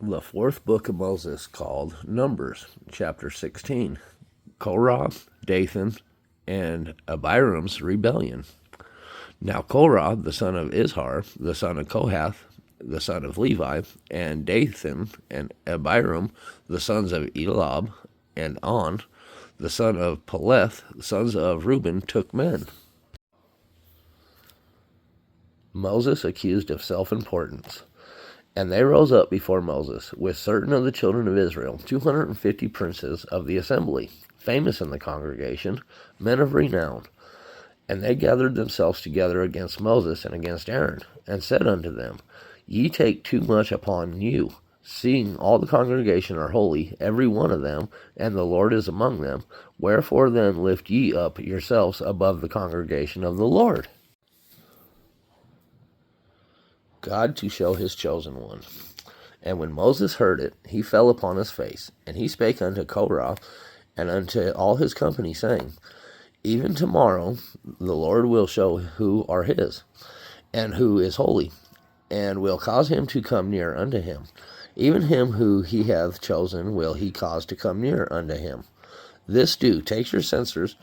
The fourth book of Moses, called Numbers, chapter 16. Korah, Dathan, and Abiram's rebellion. Now Korah, the son of Izhar, the son of Kohath, the son of Levi, and Dathan and Abiram, the sons of Elab, and On, the son of Peleth, the sons of Reuben, took men. Moses accused of self-importance. And they rose up before Moses with certain of the children of Israel, 250 princes of the assembly, famous in the congregation, men of renown. And they gathered themselves together against Moses and against Aaron, and said unto them, Ye take too much upon you, seeing all the congregation are holy, every one of them, and the Lord is among them. Wherefore then lift ye up yourselves above the congregation of the Lord. God to show his chosen one. And when Moses heard it, he fell upon his face, and he spake unto Korah and unto all his company, saying, Even tomorrow the Lord will show who are his, and who is holy, and will cause him to come near unto him. Even him who he hath chosen will he cause to come near unto him. This do, take your censers,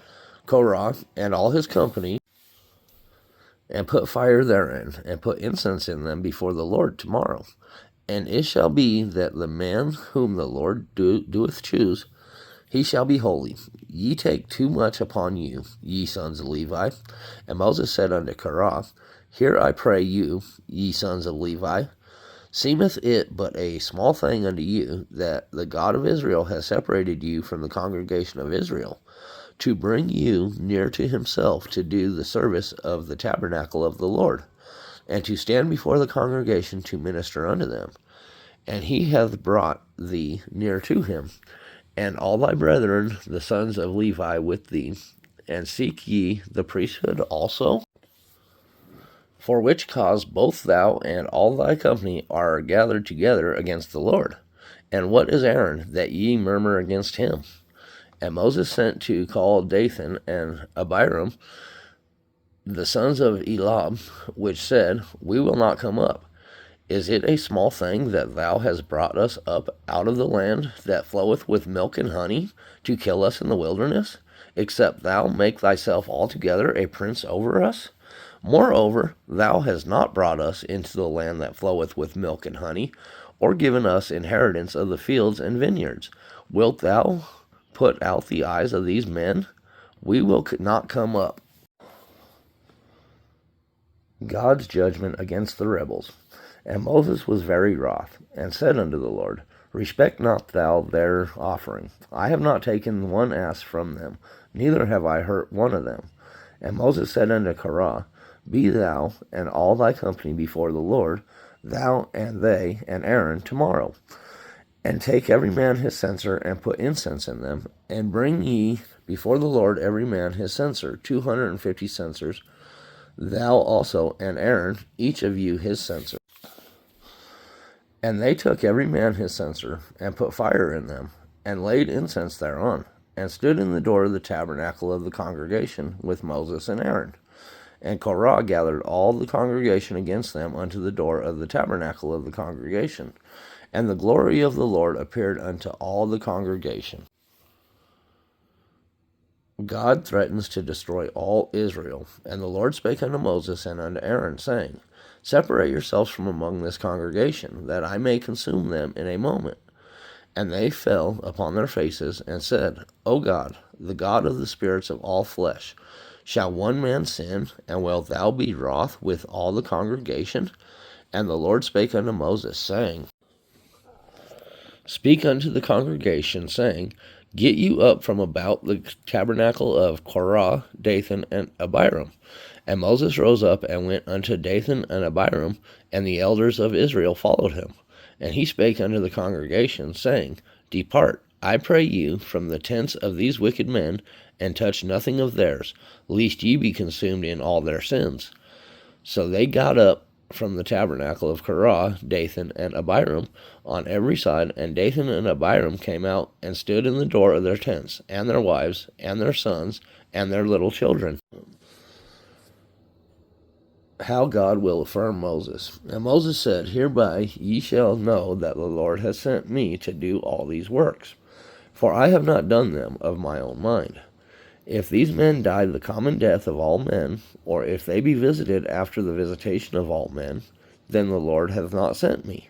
Korah and all his company, and put fire therein, and put incense in them before the Lord tomorrow. And it shall be that the man whom the Lord doeth choose, he shall be holy. Ye take too much upon you, ye sons of Levi. And Moses said unto Korah, Hear I pray you, ye sons of Levi, seemeth it but a small thing unto you, that the God of Israel has separated you from the congregation of Israel, to bring you near to himself, to do the service of the tabernacle of the Lord, and to stand before the congregation to minister unto them. And he hath brought thee near to him, and all thy brethren, the sons of Levi, with thee. And seek ye the priesthood also? For which cause both thou and all thy company are gathered together against the Lord. And what is Aaron, that ye murmur against him? And Moses sent to call Dathan and Abiram, the sons of Elab, which said, We will not come up. Is it a small thing that thou hast brought us up out of the land that floweth with milk and honey, to kill us in the wilderness, except thou make thyself altogether a prince over us? Moreover, thou hast not brought us into the land that floweth with milk and honey, or given us inheritance of the fields and vineyards. Wilt thou put out the eyes of these men? We will not come up. God's judgment against the rebels. And Moses was very wroth, and said unto the Lord, Respect not thou their offering. I have not taken one ass from them, neither have I hurt one of them. And Moses said unto Korah, Be thou and all thy company before the Lord, thou and they and Aaron tomorrow. And take every man his censer, and put incense in them, and bring ye before the Lord every man his censer, 250 censers, thou also and Aaron, each of you his censer. And they took every man his censer, and put fire in them, and laid incense thereon, and stood in the door of the tabernacle of the congregation with Moses and Aaron. And Korah gathered all the congregation against them unto the door of the tabernacle of the congregation. And the glory of the Lord appeared unto all the congregation. God threatens to destroy all Israel. And the Lord spake unto Moses and unto Aaron, saying, Separate yourselves from among this congregation, that I may consume them in a moment. And they fell upon their faces, and said, O God, the God of the spirits of all flesh, shall one man sin, and wilt thou be wroth with all the congregation? And the Lord spake unto Moses, saying, Speak unto the congregation, saying, Get you up from about the tabernacle of Korah, Dathan, and Abiram. And Moses rose up and went unto Dathan and Abiram, and the elders of Israel followed him. And he spake unto the congregation, saying, Depart, I pray you, from the tents of these wicked men, and touch nothing of theirs, lest ye be consumed in all their sins. So they got up from the tabernacle of Korah, Dathan, and Abiram on every side, and Dathan and Abiram came out and stood in the door of their tents, and their wives, and their sons, and their little children. how God will affirm Moses. And Moses said, Hereby ye shall know that the Lord has sent me to do all these works, for I have not done them of my own mind. If these men die the common death of all men, or if they be visited after the visitation of all men, then the Lord hath not sent me.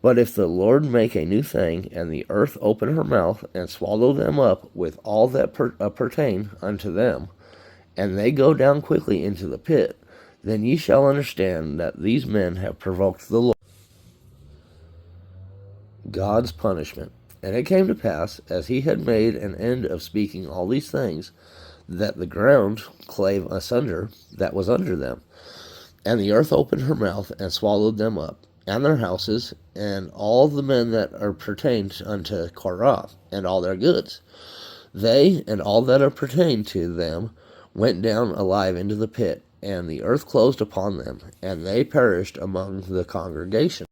But if the Lord make a new thing, and the earth open her mouth, and swallow them up with all that pertain unto them, and they go down quickly into the pit, then ye shall understand that these men have provoked the Lord. God's punishment. And it came to pass, as he had made an end of speaking all these things, that the ground clave asunder that was under them, and the earth opened her mouth and swallowed them up, and their houses, and all the men that are pertained unto Korah, and all their goods. They and all that are pertained to them went down alive into the pit, and the earth closed upon them, and they perished among the congregation.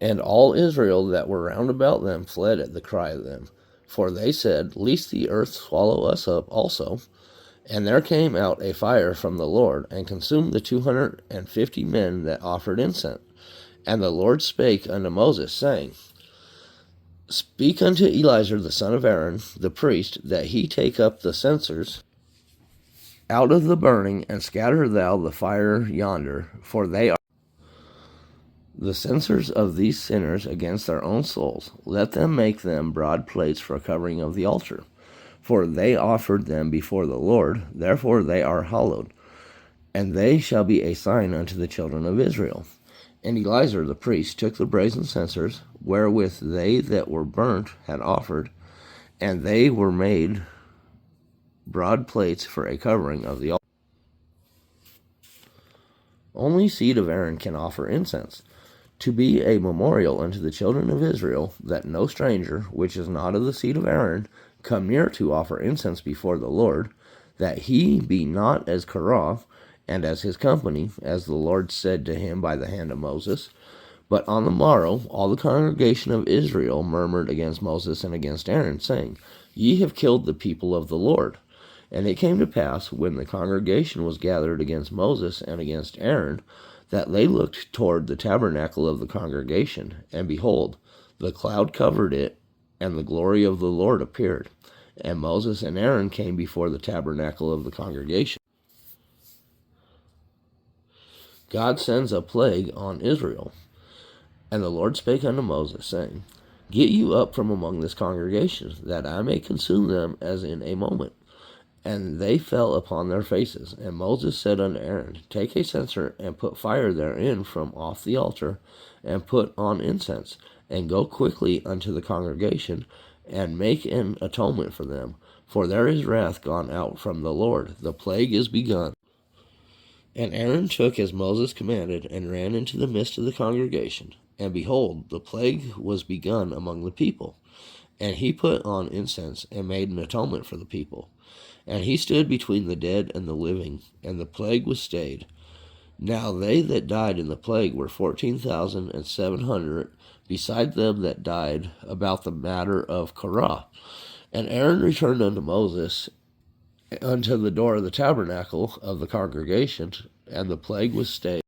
And all Israel that were round about them fled at the cry of them. For they said, Lest the earth swallow us up also. And there came out a fire from the Lord, and consumed the 250 men that offered incense. And the Lord spake unto Moses, saying, Speak unto Eleazar the son of Aaron, the priest, that he take up the censers out of the burning, and scatter thou the fire yonder, for they are the censers of these sinners against their own souls. Let them make them broad plates for covering of the altar. For they offered them before the Lord, therefore they are hallowed. And they shall be a sign unto the children of Israel. And Eleazar the priest took the brazen censers, wherewith they that were burnt had offered, and they were made broad plates for a covering of the altar. Only seed of Aaron can offer incense, to be a memorial unto the children of Israel, that no stranger, which is not of the seed of Aaron, come near to offer incense before the Lord, that he be not as Korah, and as his company, as the Lord said to him by the hand of Moses. But on the morrow all the congregation of Israel murmured against Moses and against Aaron, saying, Ye have killed the people of the Lord. And it came to pass, when the congregation was gathered against Moses and against Aaron, that they looked toward the tabernacle of the congregation, and behold, the cloud covered it, and the glory of the Lord appeared. And Moses and Aaron came before the tabernacle of the congregation. God sends a plague on Israel. And the Lord spake unto Moses, saying, Get you up from among this congregation, that I may consume them as in a moment. And they fell upon their faces. And Moses said unto Aaron, Take a censer, and put fire therein from off the altar, and put on incense, and go quickly unto the congregation, and make an atonement for them. For there is wrath gone out from the Lord, the plague is begun. And Aaron took as Moses commanded, and ran into the midst of the congregation. And behold, the plague was begun among the people. And he put on incense, and made an atonement for the people. And he stood between the dead and the living, and the plague was stayed. Now they that died in the plague were 14,700, beside them that died about the matter of Korah. And Aaron returned unto Moses unto the door of the tabernacle of the congregation, and the plague was stayed.